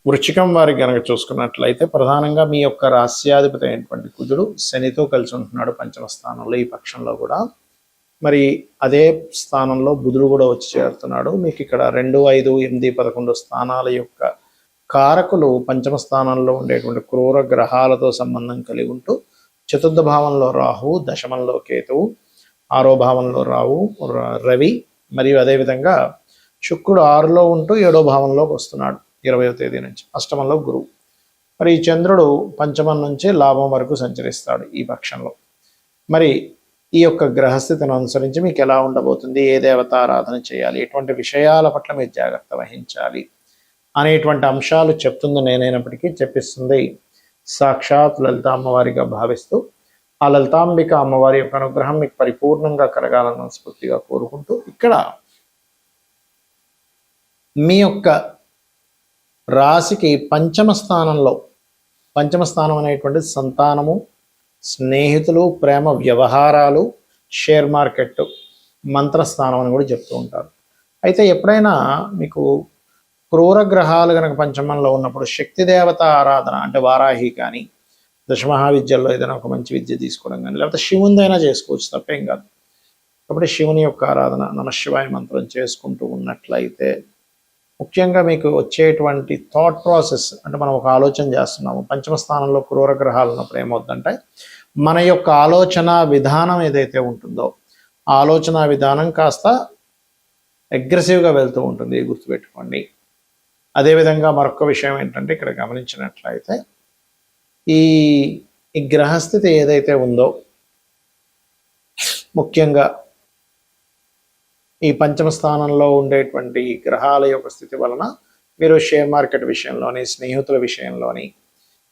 వృశ్చికం వారికి గనక చూసుకున్నట్లయితే ప్రధానంగా మీ యొక్క రాస్యాధిపతి అయినటువంటి కుజుడు శనితో కలిసి ఉంటున్నాడు పంచమ స్థానంలో ఈ పక్షంలో కూడా. మరి అదే స్థానంలో బుధుడు కూడా వచ్చి చేరుతున్నాడు. మీకు ఇక్కడ 2, 5, 8, 11 స్థానాల యొక్క కారకులు పంచమ స్థానంలో ఉండేటువంటి క్రూర గ్రహాలతో సంబంధం కలిగి ఉంటూ చతుర్థ భావంలో రాహువు, దశమంలో కేతువు, 6వ భావంలో రవి, మరియు అదేవిధంగా శుక్రుడు 6లో ఉంటూ 7వ భావంలోకి వస్తున్నాడు 20వ తేదీ నుంచి. అష్టమంలో గురువు. మరి ఈ చంద్రుడు పంచమం నుంచి లాభం వరకు సంచరిస్తాడు ఈ పక్షంలో. మరి ఈ యొక్క గ్రహస్థితిని అనుసరించి మీకు ఎలా ఉండబోతుంది, ఏ దేవతారాధన చేయాలి, ఎటువంటి విషయాల పట్ల మీరు జాగ్రత్త వహించాలి అనేటువంటి అంశాలు చెప్తుంది నేనైనప్పటికీ చెప్పిస్తుంది సాక్షాత్ లలిత అమ్మవారిగా భావిస్తూ ఆ లలితాంబిక అమ్మవారి యొక్క అనుగ్రహం మీకు పరిపూర్ణంగా కలగాలని మనస్ఫూర్తిగా కోరుకుంటూ, ఇక్కడ మీ యొక్క రాశికి పంచమ స్థానం అనేటువంటి సంతానము, స్నేహితులు, ప్రేమ వ్యవహారాలు, షేర్ మార్కెట్, మంత్రస్థానం అని కూడా చెప్తూ ఉంటారు. అయితే ఎప్పుడైనా మీకు క్రూర గ్రహాలు కనుక పంచమంలో ఉన్నప్పుడు శక్తి దేవత ఆరాధన అంటే వారాహి కానీ, దశమహావిద్యల్లో ఏదైనా ఒక మంచి విద్య తీసుకోవడం కానీ, లేకపోతే శివునిదైనా చేసుకోవచ్చు, తప్పేం కాదు. కాబట్టి శివుని యొక్క ఆరాధన, నమశివాయ మంత్రం చేసుకుంటూ ఉన్నట్లయితే ముఖ్యంగా మీకు వచ్చేటువంటి థాట్ ప్రాసెస్ అంటే మనం ఒక ఆలోచన చేస్తున్నాము, పంచమ స్థానంలో క్రూర గ్రహాలు ఉన్నప్పుడు ఏమవుతుందంటే మన యొక్క ఆలోచన విధానం ఏదైతే ఉంటుందో ఆలోచన విధానం కాస్త అగ్రెసివ్గా వెళ్తూ ఉంటుంది, గుర్తుపెట్టుకోండి. అదేవిధంగా మరొక విషయం ఏంటంటే ఇక్కడ గమనించినట్లయితే ఈ గ్రహస్థితి ఏదైతే ఉందో ముఖ్యంగా ఈ పంచమ స్థానంలో ఉండేటువంటి గ్రహాల యొక్క స్థితి వలన మీరు షేర్ మార్కెట్ విషయంలోని, స్నేహితుల విషయంలోని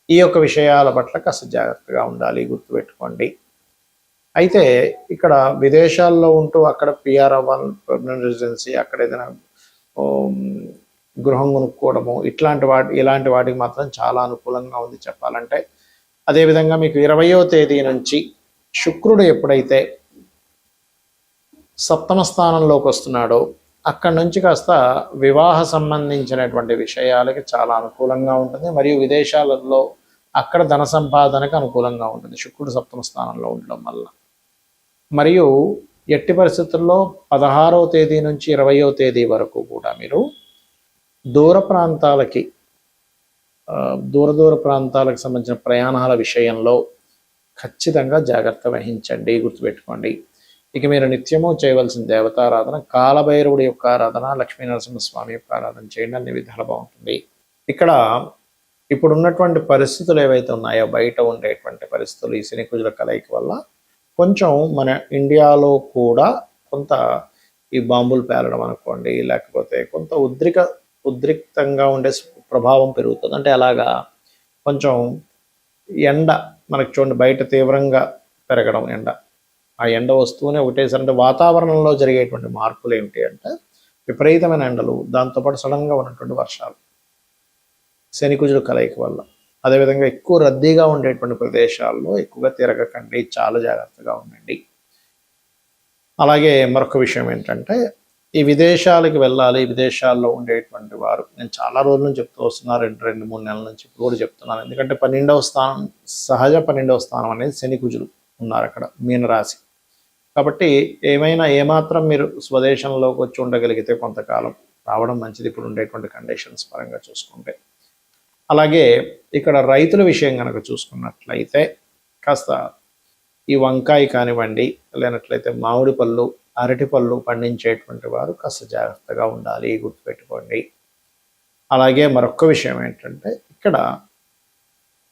ఈ యొక్క విషయాల పట్ల కాస్త జాగ్రత్తగా ఉండాలి, గుర్తుపెట్టుకోండి. అయితే ఇక్కడ విదేశాల్లో ఉంటూ అక్కడ PR1 పర్మనెంట్ రెసిడెన్సీ, అక్కడ ఏదైనా గృహం కొనుక్కోవడము ఇలాంటి వాటికి మాత్రం చాలా అనుకూలంగా ఉంది చెప్పాలంటే. అదేవిధంగా మీకు 20వ తేదీ నుంచి శుక్రుడు ఎప్పుడైతే సప్తమ స్థానంలోకి వస్తున్నాడో అక్కడి నుంచి కాస్త వివాహ సంబంధించినటువంటి విషయాలకి చాలా అనుకూలంగా ఉంటుంది, మరియు విదేశాలలో అక్కడ ధన సంపాదనకు అనుకూలంగా ఉంటుంది శుక్రుడు సప్తమ స్థానంలో ఉండడం వల్ల. మరియు ఎట్టి పరిస్థితుల్లో 16వ తేదీ నుంచి 20వ తేదీ వరకు కూడా మీరు దూర ప్రాంతాలకు సంబంధించిన ప్రయాణాల విషయంలో ఖచ్చితంగా జాగ్రత్త వహించండి, గుర్తుపెట్టుకోండి. ఇక మీరు నిత్యము చేయవలసిన దేవతారాధన కాలభైరవుడి యొక్క ఆరాధన, లక్ష్మీ నరసింహస్వామి యొక్క ఆరాధన చేయండి, అన్ని విధాలు బాగుంటుంది. ఇక్కడ ఇప్పుడు ఉన్నటువంటి పరిస్థితులు ఏవైతే ఉన్నాయో బయట ఉండేటువంటి పరిస్థితులు ఈ శని కుజుల కలయిక వల్ల కొంచెం మన ఇండియాలో కూడా కొంత ఈ బాంబులు పేలడం అనుకోండి, లేకపోతే కొంత ఉద్రిక్తంగా ఉండే ప్రభావం పెరుగుతుంది. అంటే అలాగా కొంచెం ఎండ మనకు చూడండి బయట తీవ్రంగా పెరగడం, ఆ ఎండ వస్తూనే ఒకటేసారి అంటే వాతావరణంలో జరిగేటువంటి మార్పులు ఏమిటి అంటే విపరీతమైన ఎండలు, దాంతోపాటు సడన్గా ఉన్నటువంటి వర్షాలు శని కుజుడు కలయిక వల్ల. అదేవిధంగా ఎక్కువ రద్దీగా ఉండేటువంటి ప్రదేశాల్లో ఎక్కువగా తిరగకండి, చాలా జాగ్రత్తగా ఉండండి. అలాగే మరొక విషయం ఏంటంటే ఈ విదేశాలకు వెళ్ళాలి, విదేశాల్లో ఉండేటువంటి వారు నేను చాలా రోజుల నుంచి చెప్తూ వస్తున్నాను, 2-3 నెలల నుంచి ఇప్పుడు కూడా చెప్తున్నాను. ఎందుకంటే 12వ స్థానం, సహజ 12వ స్థానం అనేది శని కుజులు ఉన్నారు అక్కడ మీనరాశి. కాబట్టి ఏమాత్రం మీరు స్వదేశంలోకి వచ్చి ఉండగలిగితే కొంతకాలం రావడం మంచిది ఇప్పుడు ఉండేటువంటి కండిషన్స్ పరంగా చూసుకుంటే. అలాగే ఇక్కడ రైతుల విషయం కనుక చూసుకున్నట్లయితే కాస్త ఈ వంకాయ కానివ్వండి, లేనట్లయితే మామిడి పళ్ళు, అరటి పళ్ళు పండించేటువంటి వారు కాస్త జాగ్రత్తగా ఉండాలి, గుర్తుపెట్టుకోండి. అలాగే మరొక విషయం ఏంటంటే ఇక్కడ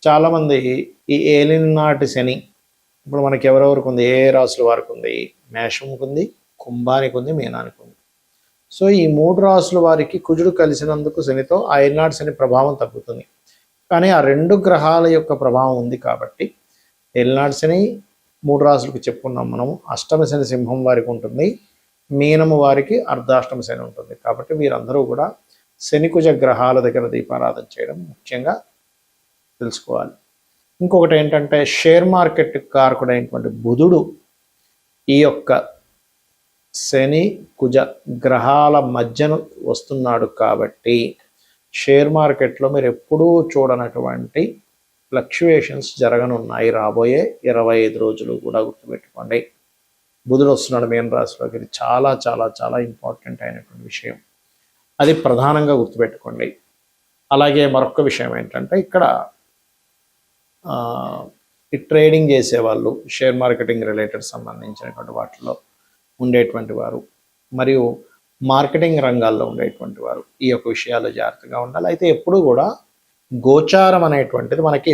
చాలామంది ఈ ఏలినాటి శని ఇప్పుడు మనకి ఎవరెవరికి ఉంది, ఏ రాసుల వారికి ఉంది, మేషంకి ఉంది, కుంభానికి ఉంది, మీనానికి ఉంది. సో ఈ 3 రాసుల వారికి కుజుడు కలిసినందుకు శనితో ఆ ఏలినాటి శని ప్రభావం తగ్గుతుంది. కానీ ఆ 2 గ్రహాల యొక్క ప్రభావం ఉంది కాబట్టి ఏలినాటి శని 3 రాసులకు చెప్పుకున్నాం మనం. అష్టమ శని సింహం వారికి ఉంటుంది, మీనము వారికి అర్ధాష్టమ శని ఉంటుంది. కాబట్టి వీరందరూ కూడా శని కుజ గ్రహాల దగ్గర దీపారాధన చేయడం ముఖ్యంగా తెలుసుకోవాలి. ఇంకొకటి ఏంటంటే షేర్ మార్కెట్ కారకుడైనటువంటి బుధుడు ఈ యొక్క శని కుజ గ్రహాల మధ్యన వస్తున్నాడు కాబట్టి షేర్ మార్కెట్లో మీరు ఎప్పుడూ చూడనటువంటి ఫ్లక్చుయేషన్స్ జరగనున్నాయి రాబోయే 25 రోజులు కూడా గుర్తుపెట్టుకోండి. బుధుడు వస్తున్నాడు మీన రాశిలోకి. ఇది చాలా చాలా చాలా ఇంపార్టెంట్ అయినటువంటి విషయం. అది ప్రధానంగా గుర్తుపెట్టుకోండి. అలాగే మరొక విషయం ఏంటంటే ఇక్కడ ఈ ట్రేడింగ్ చేసేవాళ్ళు, షేర్ మార్కెటింగ్ రిలేటెడ్ సంబంధించినటువంటి వాటిలో ఉండేటువంటి వారు, మరియు మార్కెటింగ్ రంగాల్లో ఉండేటువంటి వారు ఈ యొక్క విషయాల్లో జాగ్రత్తగా ఉండాలి. అయితే ఎప్పుడు కూడా గోచారం అనేటువంటిది మనకి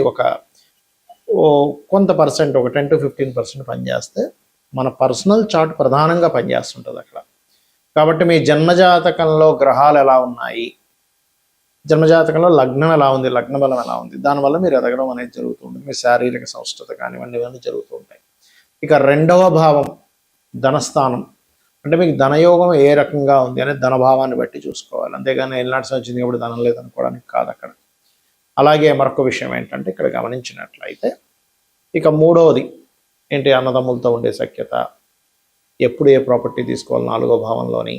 కొంత పర్సెంట్, ఒక 10 to 15% పనిచేస్తే మన పర్సనల్ చార్ట్ ప్రధానంగా పనిచేస్తుంటుంది అక్కడ. కాబట్టి మీ జన్మజాతకంలో గ్రహాలు ఎలా ఉన్నాయి, జన్మజాతకంలో లగ్నం ఎలా ఉంది, లగ్న బలం ఎలా ఉంది, దానివల్ల మీరు ఎదగడం అనేది జరుగుతూ ఉంటుంది. మీ శారీరక సంస్కృత కానివ్వండి, ఇవన్నీ జరుగుతూ ఉంటాయి. ఇక రెండవ భావం ధనస్థానం, అంటే మీకు ధనయోగం ఏ రకంగా ఉంది అనేది ధనభావాన్ని బట్టి చూసుకోవాలి. అంతేగాని ఎల్నాటి వచ్చింది కాబట్టి ధనం లేదనుకోవడానికి కాదు అక్కడ. అలాగే మరొక విషయం ఏంటంటే ఇక్కడ గమనించినట్లయితే ఇక మూడవది ఏంటి, అన్నదమ్ములతో ఉండే సఖ్యత, ఎప్పుడు ఏ ప్రాపర్టీ తీసుకోవాలి 4వ భావంలోని,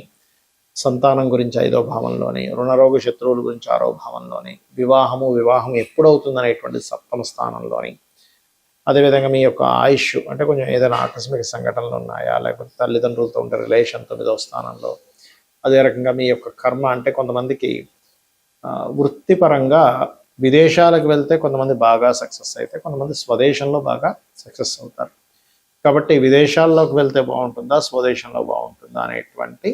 సంతానం గురించి 5వ భావంలోని, రుణరోగ శత్రువుల గురించి 6వ భావంలోని, వివాహం ఎప్పుడవుతుంది అనేటువంటి 7వ స్థానంలోని, అదేవిధంగా మీ యొక్క ఆయుష్ అంటే కొంచెం ఏదైనా ఆకస్మిక సంఘటనలు ఉన్నాయా, లేకపోతే తల్లిదండ్రులతో ఉండే రిలేషన్ 9వ స్థానంలో, అదే రకంగా మీ యొక్క కర్మ అంటే కొంతమందికి వృత్తిపరంగా విదేశాలకు వెళ్తే కొంతమంది బాగా సక్సెస్ అయితే, కొంతమంది స్వదేశంలో బాగా సక్సెస్ అవుతారు. కాబట్టి విదేశాల్లోకి వెళ్తే బాగుంటుందా, స్వదేశంలో బాగుంటుందా అనేటువంటి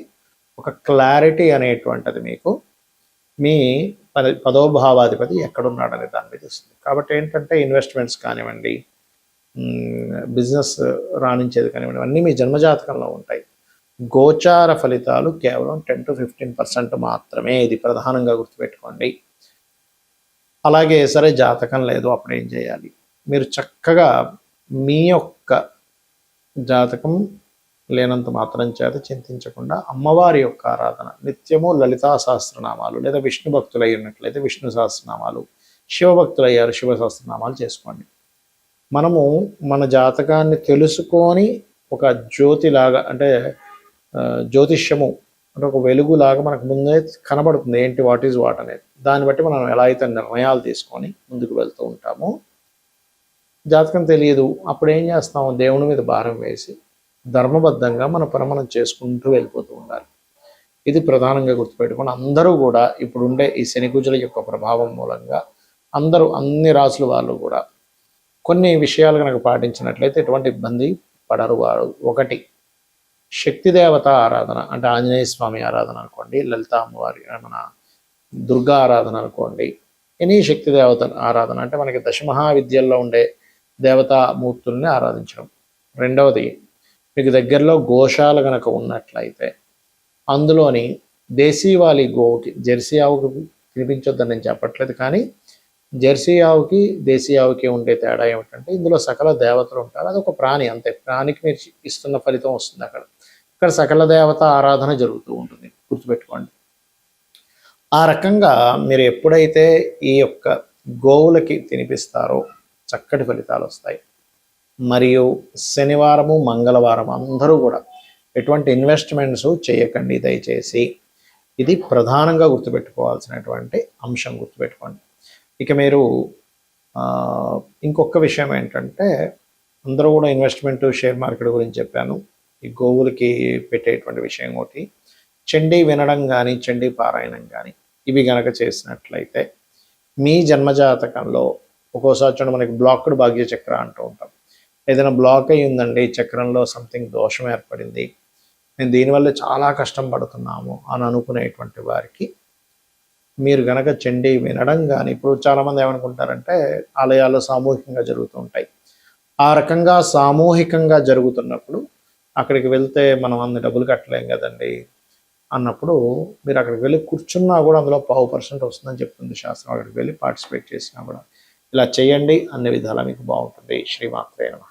ఒక క్లారిటీ అనేటువంటిది మీకు మీ 10వ భావాధిపతి ఎక్కడున్నాడనే దాని మీద వస్తుంది. కాబట్టి ఏంటంటే ఇన్వెస్ట్మెంట్స్ కానివ్వండి, బిజినెస్ రాణించేది కానివ్వండి, అన్నీ మీ జన్మజాతకంలో ఉంటాయి. గోచార ఫలితాలు కేవలం 10 to 15% మాత్రమే. ఇది ప్రధానంగా గుర్తుపెట్టుకోండి. అలాగే సరే జాతకం లేదు, అప్పుడు ఏం చేయాలి? మీరు చక్కగా మీ యొక్క జాతకం లేనంత మాత్రం చేత చింతించకుండా అమ్మవారి యొక్క ఆరాధన నిత్యము లలితా సహస్రనామాలు, లేదా విష్ణు భక్తులు అయి ఉన్నట్లయితే విష్ణు సహస్రనామాలు, శివభక్తులు అయ్యారు శివ సహస్రనామాలు చేసుకోండి. మనము మన జాతకాన్ని తెలుసుకొని ఒక జ్యోతిలాగా, అంటే జ్యోతిష్యము అంటే ఒక వెలుగులాగా మనకు ముందే కనబడుతుంది ఏంటి, వాట్ ఈజ్ వాట్ అనేది. దాన్ని బట్టి మనం ఎలా అయితే నిర్ణయాలు తీసుకొని ముందుకు వెళ్తూ ఉంటామో, జాతకం తెలియదు అప్పుడు ఏం చేస్తాము, దేవుని మీద భారం వేసి ధర్మబద్ధంగా మన పని మనం చేసుకుంటూ వెళ్ళిపోతూ ఉండాలి. ఇది ప్రధానంగా గుర్తుపెట్టుకుని అందరూ కూడా ఇప్పుడుండే ఈ శని కుజుల యొక్క ప్రభావం మూలంగా అందరూ అన్ని రాసుల వాళ్ళు కూడా కొన్ని విషయాలు కనుక పాటించినట్లయితే ఎటువంటి ఇబ్బంది పడరు వారు. ఒకటి, శక్తి దేవత ఆరాధన, అంటే ఆంజనేయ స్వామి ఆరాధన అనుకోండి, లలిత అమ్మవారి మన దుర్గా ఆరాధన అనుకోండి, ఎనీ శక్తి దేవత ఆరాధన అంటే మనకి దశమహావిద్యల్లో ఉండే దేవతామూర్తుల్ని ఆరాధించడం. రెండవది, మీకు దగ్గరలో గోశాల కనుక ఉన్నట్లయితే అందులోని దేశీవాలి గోవుకి, జెర్సీ ఆవుకి తినిపించొద్దని నేను చెప్పట్లేదు, కానీ జెర్సీ ఆవుకి దేశీ ఆవుకి ఉండే తేడా ఏమిటంటే ఇందులో సకల దేవతలు ఉంటారు. అదొక ప్రాణి, అంతే. ప్రాణికి మీరు ఇస్తున్న ఫలితం వస్తుంది అక్కడ. ఇక్కడ సకల దేవత ఆరాధన జరుగుతూ ఉంటుంది, గుర్తుపెట్టుకోండి. ఆ రకంగా మీరు ఎప్పుడైతే ఈ యొక్క గోవులకి తినిపిస్తారో చక్కటి ఫలితాలు వస్తాయి. మరియు శనివారము మంగళవారం అందరూ కూడా ఎటువంటి ఇన్వెస్ట్మెంట్స్ చేయకండి దయచేసి. ఇది ప్రధానంగా గుర్తుపెట్టుకోవాల్సినటువంటి అంశం, గుర్తుపెట్టుకోండి. ఇక మీరు ఇంకొక విషయం ఏంటంటే, అందరూ కూడా ఇన్వెస్ట్మెంట్ షేర్ మార్కెట్ గురించి చెప్పాను. ఈ గోవులకి పెట్టేటువంటి విషయం ఒకటి, చండీ వినడం కానీ చండీ పారాయణం కానీ ఇవి గనక చేసినట్లయితే మీ జన్మజాతకంలో ఒక్కోసారి చూడండి మనకి బ్లాక్డ్ భాగ్య చక్ర అంటూ ఉంటాం. ఏదైనా బ్లాక్ అయి ఉందండి, చక్రంలో సంథింగ్ దోషం ఏర్పడింది, నేను దీనివల్ల చాలా కష్టం పడుతున్నాము అని అనుకునేటువంటి వారికి మీరు గనక చండీ వినడం కానీ, ఇప్పుడు చాలామంది ఏమనుకుంటారంటే ఆలయాల్లో సామూహికంగా జరుగుతూ ఉంటాయి. ఆ రకంగా సామూహికంగా జరుగుతున్నప్పుడు అక్కడికి వెళ్తే మనం అన్ని డబ్బులు కట్టలేం కదండి అన్నప్పుడు మీరు అక్కడికి వెళ్ళి కూర్చున్నా కూడా అందులో 0.5% వస్తుందని చెప్తుంది శాస్త్రం. అక్కడికి వెళ్ళి పార్టిసిపేట్ చేసినా కూడా ఇలా చేయండి, అన్ని విధాలా మీకు బాగుంటుంది. శ్రీమాత్రే నమః.